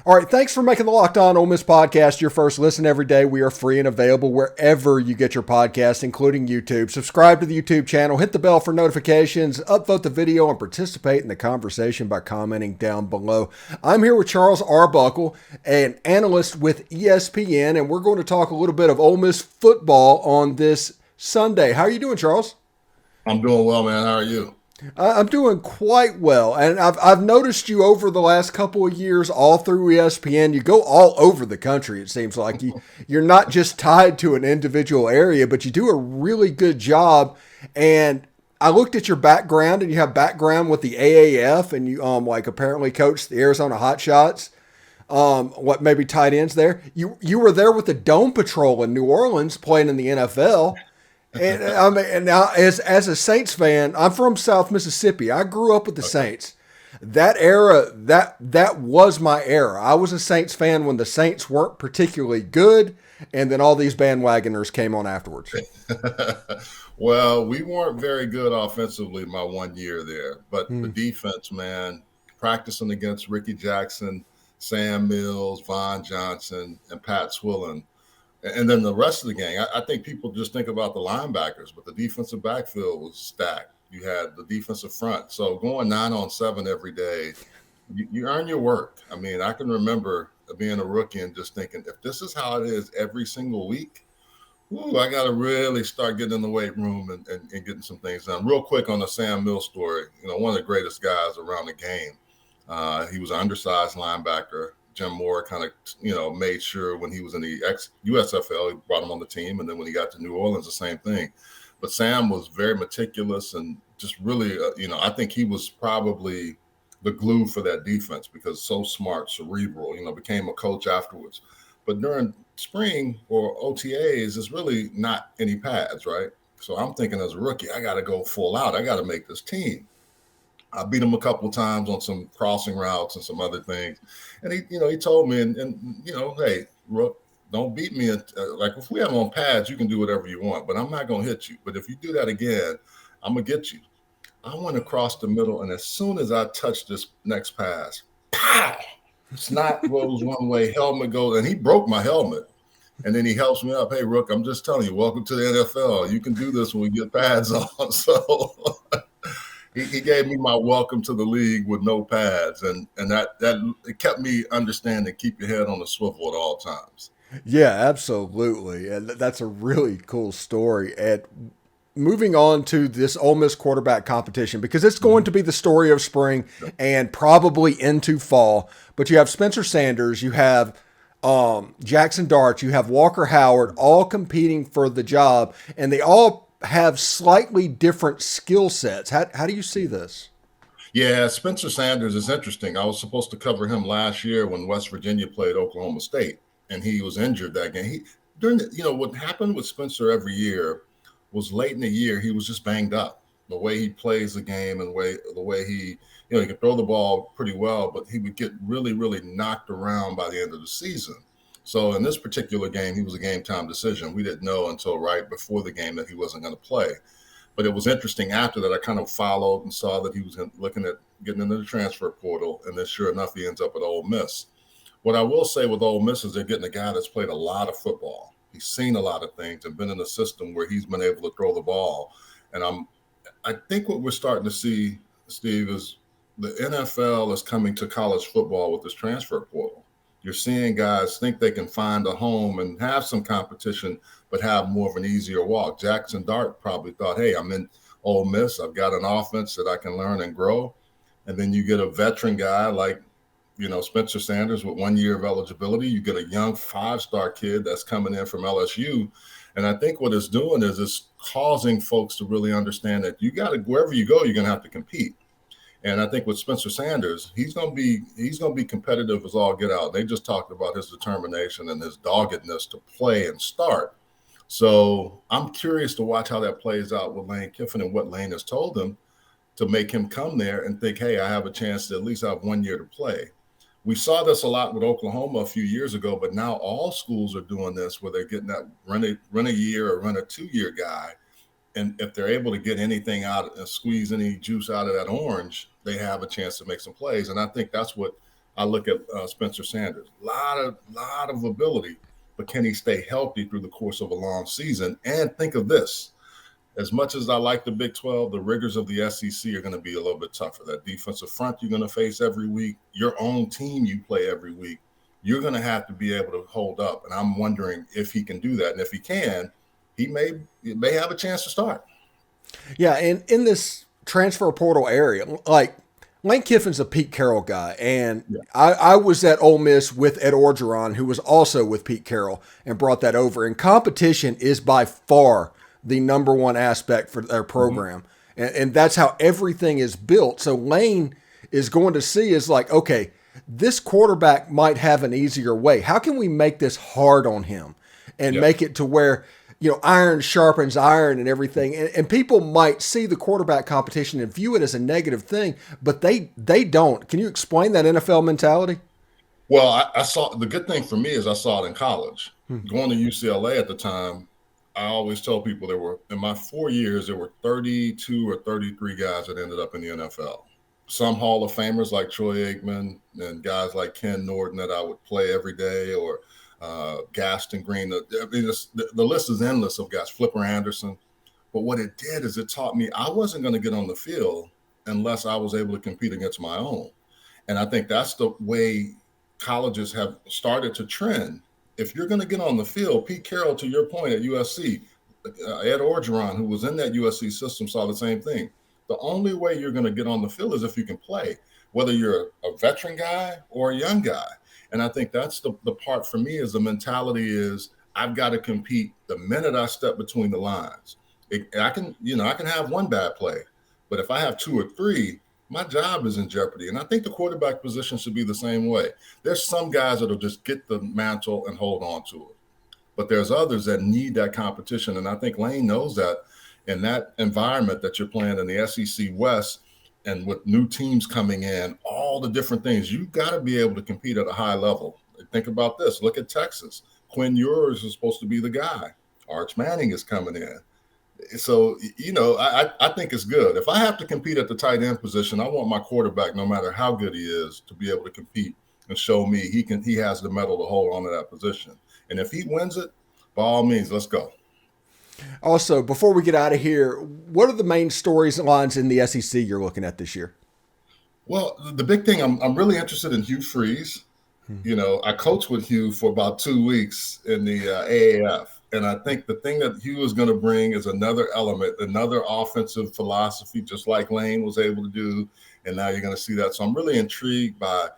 All right, thanks for making the Locked On Ole Miss podcast your first listen every day. We are free and available wherever you get your podcast, including YouTube. Subscribe to the YouTube channel, hit the bell for notifications, upvote the video, and participate in the conversation by commenting down below. I'm here with Charles Arbuckle, an analyst with ESPN, and we're going to talk a little bit of Ole Miss football on this Sunday. How are you doing, Charles? I'm doing well, man. How are you? I'm doing quite well, and I've noticed you over the last couple of years all through ESPN. You go all over the country. It seems like you're not just tied to an individual area, but you do a really good job. And I looked at your background, and you have background with the AAF, and you apparently coached the Arizona Hotshots. What maybe tight ends there? You were there with the Dome Patrol in New Orleans playing in the NFL. And I mean, and now as a Saints fan, I'm from South Mississippi. I grew up with the Saints. That era, that was my era. I was a Saints fan when the Saints weren't particularly good, and then all these bandwagoners came on afterwards. Well, we weren't very good offensively my 1 year there, but the defense, man, practicing against Ricky Jackson, Sam Mills, Von Johnson, and Pat Swillen. And then the rest of the game, I think people just think about the linebackers, but the defensive backfield was stacked. You had the defensive front. So going 9-on-7 every day, you earn your work. I mean, I can remember being a rookie and just thinking, if this is how it is every single week, I got to really start getting in the weight room and getting some things done. Real quick on the Sam Mills story, one of the greatest guys around the game. He was an undersized linebacker. Jim Moore kind of, made sure when he was in the USFL, he brought him on the team. And then when he got to New Orleans, the same thing. But Sam was very meticulous and just really, I think he was probably the glue for that defense because so smart, cerebral, became a coach afterwards. But during spring or OTAs, it's really not any pads, right? So I'm thinking as a rookie, I got to go full out. I got to make this team. I beat him a couple of times on some crossing routes and some other things. And he told me, and hey, Rook, don't beat me. Like if we have on pads, you can do whatever you want, but I'm not going to hit you. But if you do that again, I'm going to get you. I went across the middle, and as soon as I touched this next pass, pow, snot goes one way, helmet goes, and he broke my helmet. And then he helps me up. Hey, Rook, I'm just telling you, welcome to the NFL. You can do this when we get pads on. So he gave me my welcome to the league with no pads, and that it kept me understanding keep your head on the swivel at all times. Yeah, absolutely, and that's a really cool story. And moving on to this Ole Miss quarterback competition, because it's going to be the story of spring and probably into fall. But you have Spencer Sanders, you have Jaxson Dart, you have Walker Howard, all competing for the job, and they all have slightly different skill sets. How do you see this? Yeah, Spencer Sanders is interesting. I was supposed to cover him last year when West Virginia played Oklahoma State, and he was injured that game. What happened with Spencer every year was late in the year, he was just banged up. The way he plays the game and the way he could throw the ball pretty well, but he would get really, really knocked around by the end of the season. So in this particular game, he was a game time decision. We didn't know until right before the game that he wasn't going to play. But it was interesting after that, I kind of followed and saw that he was looking at getting into the transfer portal. And then sure enough, he ends up at Ole Miss. What I will say with Ole Miss is they're getting a guy that's played a lot of football. He's seen a lot of things and been in a system where he's been able to throw the ball. And I think what we're starting to see, Steve, is the NFL is coming to college football with this transfer portal. You're seeing guys think they can find a home and have some competition, but have more of an easier walk. Jaxson Dart probably thought, hey, I'm in Ole Miss. I've got an offense that I can learn and grow. And then you get a veteran guy like, Spencer Sanders with 1 year of eligibility. You get a young 5-star kid that's coming in from LSU. And I think what it's doing is it's causing folks to really understand that wherever you go, you're going to have to compete. And I think with Spencer Sanders, he's going to be competitive as all get out. They just talked about his determination and his doggedness to play and start. So I'm curious to watch how that plays out with Lane Kiffin and what Lane has told him to make him come there and think, hey, I have a chance to at least have 1 year to play. We saw this a lot with Oklahoma a few years ago, but now all schools are doing this where they're getting that run a year or run a 2-year guy. And if they're able to get anything out and squeeze any juice out of that orange, they have a chance to make some plays. And I think that's what I look at Spencer Sanders, lot of ability, but can he stay healthy through the course of a long season? And think of this. As much as I like the Big 12, the rigors of the SEC are going to be a little bit tougher. That defensive front you're going to face every week, your own team you play every week, you're going to have to be able to hold up. And I'm wondering if he can do that. And if he can, he may have a chance to start. Yeah, and in this transfer portal area, like Lane Kiffin's a Pete Carroll guy, and Yeah. I was at Ole Miss with Ed Orgeron, who was also with Pete Carroll, and brought that over. And competition is by far the number one aspect for their program. And that's how everything is built. So Lane is going to see is like, okay, this quarterback might have an easier way. How can we make this hard on him and make it to where, iron sharpens iron and everything. And people might see the quarterback competition and view it as a negative thing, but they don't. Can you explain that NFL mentality? Well, I saw, the good thing for me is I saw it in college. Going to UCLA at the time, I always tell people there were, in my 4 years, there were 32 or 33 guys that ended up in the NFL. Some Hall of Famers like Troy Aikman and guys like Ken Norton that I would play every day, or Gaston Green. The list is endless of guys, Flipper Anderson. But what it did is it taught me I wasn't going to get on the field unless I was able to compete against my own. And I think that's the way colleges have started to trend. If you're going to get on the field, Pete Carroll, to your point at USC, Ed Orgeron, who was in that USC system, saw the same thing. The only way you're going to get on the field is if you can play, whether you're a veteran guy or a young guy. And I think that's the part for me is the mentality is I've got to compete the minute I step between the lines. I can have one bad play, but if I have two or three, my job is in jeopardy. And I think the quarterback position should be the same way. There's some guys that'll just get the mantle and hold on to it, but there's others that need that competition. And I think Lane knows that in that environment that you're playing in the SEC West, and with new teams coming in, all the different things, you've got to be able to compete at a high level. Think about this. Look at Texas. Quinn Ewers is supposed to be the guy. Arch Manning is coming in. So, I think it's good. If I have to compete at the tight end position, I want my quarterback, no matter how good he is, to be able to compete and show me he has the mettle to hold on to that position. And if he wins it, by all means, let's go. Also, before we get out of here, what are the main storylines in the SEC you're looking at this year? Well, the big thing, I'm really interested in Hugh Freeze. I coached with Hugh for about 2 weeks in the AAF. And I think the thing that Hugh is going to bring is another element, another offensive philosophy, just like Lane was able to do. And now you're going to see that. So I'm really intrigued by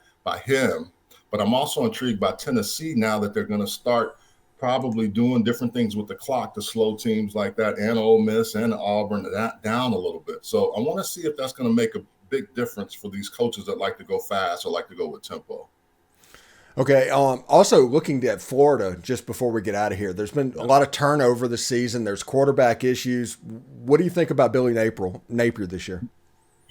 him. But I'm also intrigued by Tennessee now that they're going to start probably doing different things with the clock to slow teams like that, and Ole Miss and Auburn down a little bit. So I want to see if that's going to make a big difference for these coaches that like to go fast or like to go with tempo. Okay. Also looking at Florida, just before we get out of here, there's been a lot of turnover this season. There's quarterback issues. What do you think about Billy Napier this year?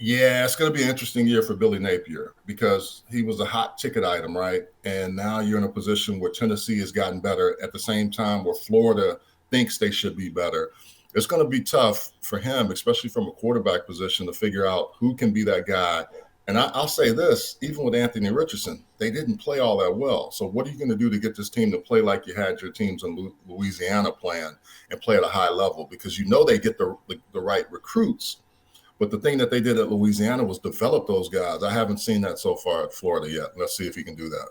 Yeah, it's going to be an interesting year for Billy Napier because he was a hot ticket item, right? And now you're in a position where Tennessee has gotten better at the same time where Florida thinks they should be better. It's going to be tough for him, especially from a quarterback position, to figure out who can be that guy. And I'll say this, even with Anthony Richardson, they didn't play all that well. So what are you going to do to get this team to play like you had your teams in Louisiana playing and play at a high level? Because they get the right recruits. But the thing that they did at Louisiana was develop those guys. I haven't seen that so far at Florida yet. Let's see if he can do that.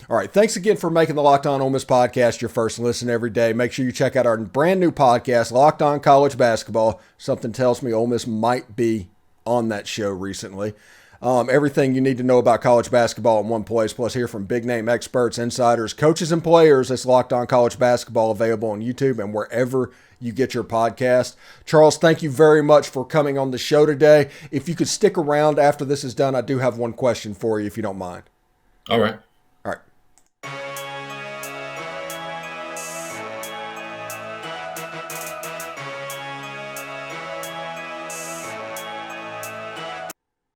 All right. Thanks again for making the Locked On Ole Miss podcast your first listen every day. Make sure you check out our brand new podcast, Locked On College Basketball. Something tells me Ole Miss might be on that show recently. Everything you need to know about college basketball in one place, plus hear from big name experts, insiders, coaches, and players. That's Locked On College Basketball, available on YouTube and wherever you get your podcast. Charles, thank you very much for coming on the show today. If you could stick around after this is done, I do have one question for you, if you don't mind. All right.